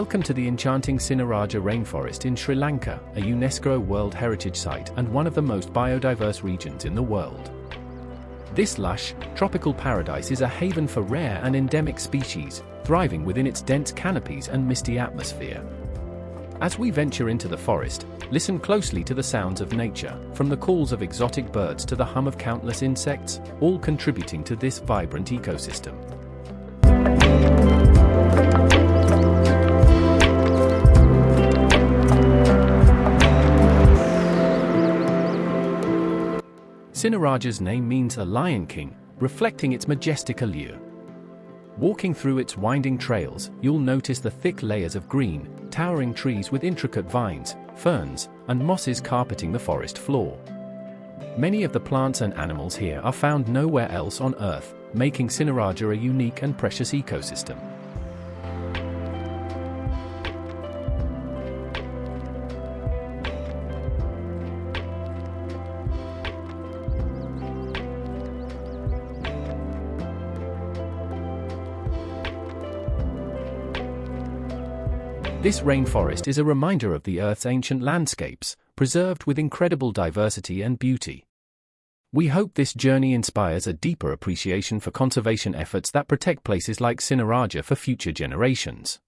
Welcome to the enchanting Sinharaja Rainforest in Sri Lanka, a UNESCO World Heritage Site and one of the most biodiverse regions in the world. This lush, tropical paradise is a haven for rare and endemic species, thriving within its dense canopies and misty atmosphere. As we venture into the forest, listen closely to the sounds of nature, from the calls of exotic birds to the hum of countless insects, all contributing to this vibrant ecosystem. Sinharaja's name means a lion king, reflecting its majestic allure. Walking through its winding trails, you'll notice the thick layers of green, towering trees with intricate vines, ferns, and mosses carpeting the forest floor. Many of the plants and animals here are found nowhere else on Earth, making Sinharaja a unique and precious ecosystem. This rainforest is a reminder of the Earth's ancient landscapes, preserved with incredible diversity and beauty. We hope this journey inspires a deeper appreciation for conservation efforts that protect places like Sinharaja for future generations.